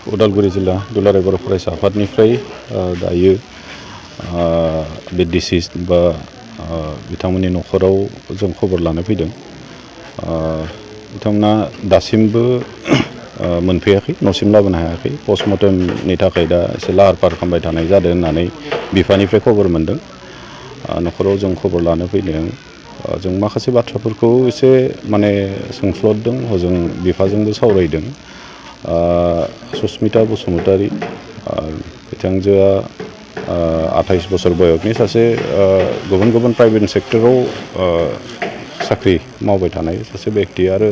उदालगुरि जिल्ला दुलाराय बर' फरायसा आफादनिफ्राय दायो बे डिसिज बा बिथांमोननि न'खराव जों खबर लानो फैदों। बिथांमोना दासिमबो मोनफैयाखै, न'सिम लाबोनो हायाखै। पस्टमर्टेमनि थाखाय दा एसे लाहार फाहार खालामबाय थानाय जादों होननानै बिफानिफ्राय खबर मोनदों। न'खराव जों खबर लानो फैदों। जों माखासे बाथ्राफोरखौ एसे माने सोंफ्लदों, हजों बिफाजोंबो सावरायदों। सुस्मिता बसुमतारी बिथांजोआ 28 बोसोर बयसनि सासे गुबुन गुबुन प्राइभेट सेक्टराव साख्रि मावबाय थानाय सासे बेक्ति आरो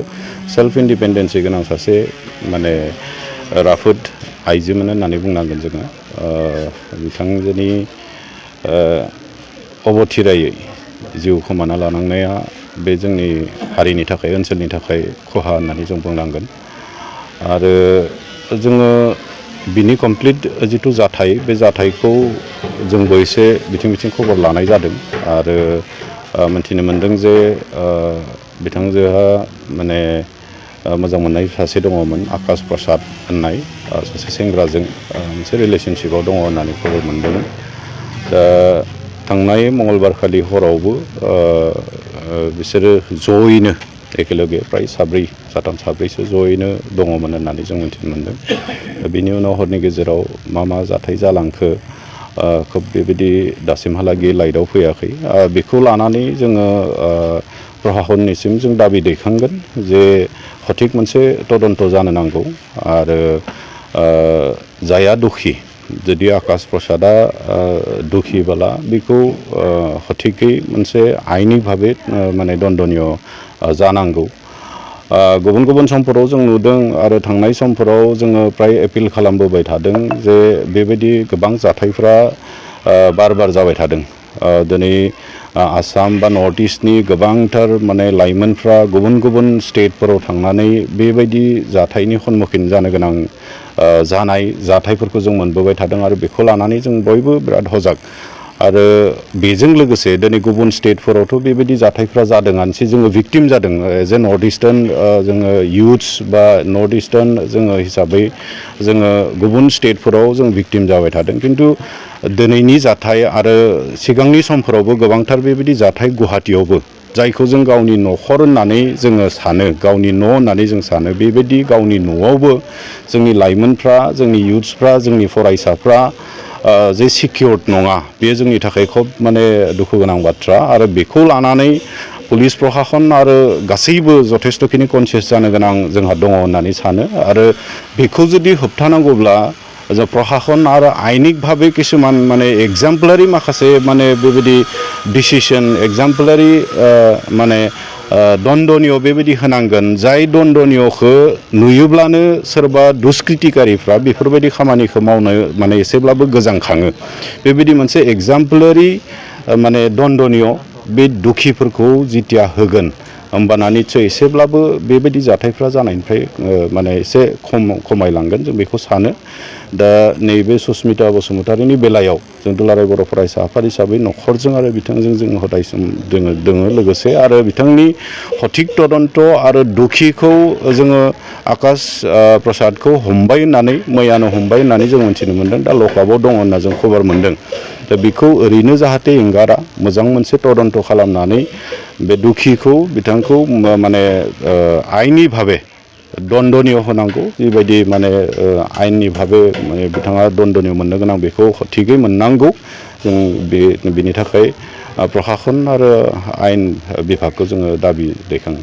सेल्फ इन्डिपेन्डेन्सि गोनां सासे माने राफोद आइजोमोन होननानै बुंनांगोन जोङो। बिथांजोनि अबथिरायै जिउ खोमाना लानांनाया बे जोंनि हारिनि थाखाय, ओनसोलनि थाखाय खहा होननानै जों बुंनांगोन। आरो जोङो बिनि कमप्लिट जिथु जाथाय, बे जाथायखौ जोंबो एसे बिथिं खबर लानाय जादों आरो मिथिनो मोनदों जे बिथांजोहा माने मोजां मोननाय सासे दङमोन, आकाश प्रसाद होननाय सासे सेंग्राजों मोनसे रिलेसनशिपआव दङ होननानै खबर मोनदोंमोन। दा थांनाय मंगलबारखालि हरावबो बिसोरो जयैनो एखेलगे फ्राय साथाम साब्रैसो जयैनो दङमोन होननानै जों मिथिनो मोनदों। बिनि उनाव हरनि गेजेराव मा जाथाय जालांखो खोब बेबायदि दासिमहालागै लाइटआव फैयाखै। बेखौ लानानै जोङो प्रशासननिसिम जों दाबि दैखांगोन जे सঠিक मोनसे तदन्त जानो नांगौ आरो जायहा दुखि, जुदि आकाश प्रसादा दुखिबोला बेखौ सঠিकै मोनसे आइनि भाबै माने दन्दनीय जानांगौ। गुबुन गुबुन समफोराव जों नुदों आरो थांनाय समफोराव जोङो फ्राय एपिल खालामबोबाय थादों जे बेबायदि गोबां जाथायफ्रा बार जाबाय थादों। दिनै आसाम बा नर्थ इस्टनि गोबांथार माने लाइमोनफ्रा गुबुन गुबुन स्टेटफोराव थांनानै बेबायदि जाथायनि सम्मुखीन जानो गोनां जानाय जाथायफोरखौ जों मोनबोबाय थादों आरो बेखौ लानानै जों बयबो बिराद हजाग। आरो बेजों लोगोसे दिनै गुबुन स्टेटफोरावथ' बेबायदि जाथायफ्रा जादोंआनोसै, जोङो भिक्टिम जादों एज ए नर्थ इस्टार्न जोङो इयुथ्स बा नर्थ इस्टार्न जोङो हिसाबै जोङो गुबुन स्टेटफोराव जों भिक्टिम जाबाय थादों। खिन्थु दिनैनि जाथाय आरो सिगांनि समफोरावबो गोबांथार बेबायदि जाथाय गुवाहाटियावबो, जायखौ जों गावनि न'खर होननानै जोङो सानो, गावनि न' होननानै जों सानो, बेबायदि गावनि न'आवबो जोंनि लाइमोनफ्रा, जोंनि इयुथ्सफ्रा, जोंनि फरायसाफ्रा जे सिकिउर्ड नङा, बेयो जोंनि थाखाय खोब माने दुखु गोनां बाथ्रा। आरो बेखौ लानानै पुलिस प्रशासन आरो गासैबो जथेस्थ'खिनि कनसियास जानो गोनां जोंहा दङ होननानै सानो। आरो बेखौ जुदि होबथानांगौब्ला जों प्रशासन आरो आइनिक भाबै किसुमान माने एग्जामपोलारि माखासे माने बेबायदि डिसिसन, एग्जामपोलारि माने दन्दनीय बेबायदि होनांगोन, जाय दन्दनीयखौ नुयोब्लानो सोरबा दुष्कृतिकारिफ्रा बेफोरबायदि खामानिखौ मावनो माने एसेब्लाबो गोजांखाङो। बेबायदि मोनसे एग्जामपोलारि माने दन्दनीय बे दुखिफोरखौ जिथिया होगोन, होमबाना निस्सय एसेब्लाबो बेबायदि जाथायफ्रा जानायनिफ्राय माने एसे खमायलांगोन, जों बेखौ सानो। दा नैबे सुस्मिता बसुमतारीनि बेलायाव जों दुलाराय बर' फरायसा आफाद हिसाबै न'खरजों आरो बिथांजों जों हदाय सम दोङो लोगोसे। आरो बिथांनि सঠিक तदन्त आरो दुखिखौ जोङो आकाश प्रसादखौ हमबाय होननानै, मैयानो हमबाय होननानै जों मिथिनो मोनदों। दा लकआपआव दङ होनना जों खबर मोनदों। दा बेखौ ओरैनो जाहाथे एंगारा, मोजां मोनसे तदन्त खालामनानै बे दुखिखौ, बिथांखौ माने आइनि भाबै दन्दनीय होनांगौ। जिबायदि माने आइननि भाबै माने बिथाङा दन्दनीय मोननो गोनां बेखौ थिगै मोननांगौ। जों बेनि थाखाय प्रशासन आरो आयेन बिभागखौ जोङो दाबि दैखाङो।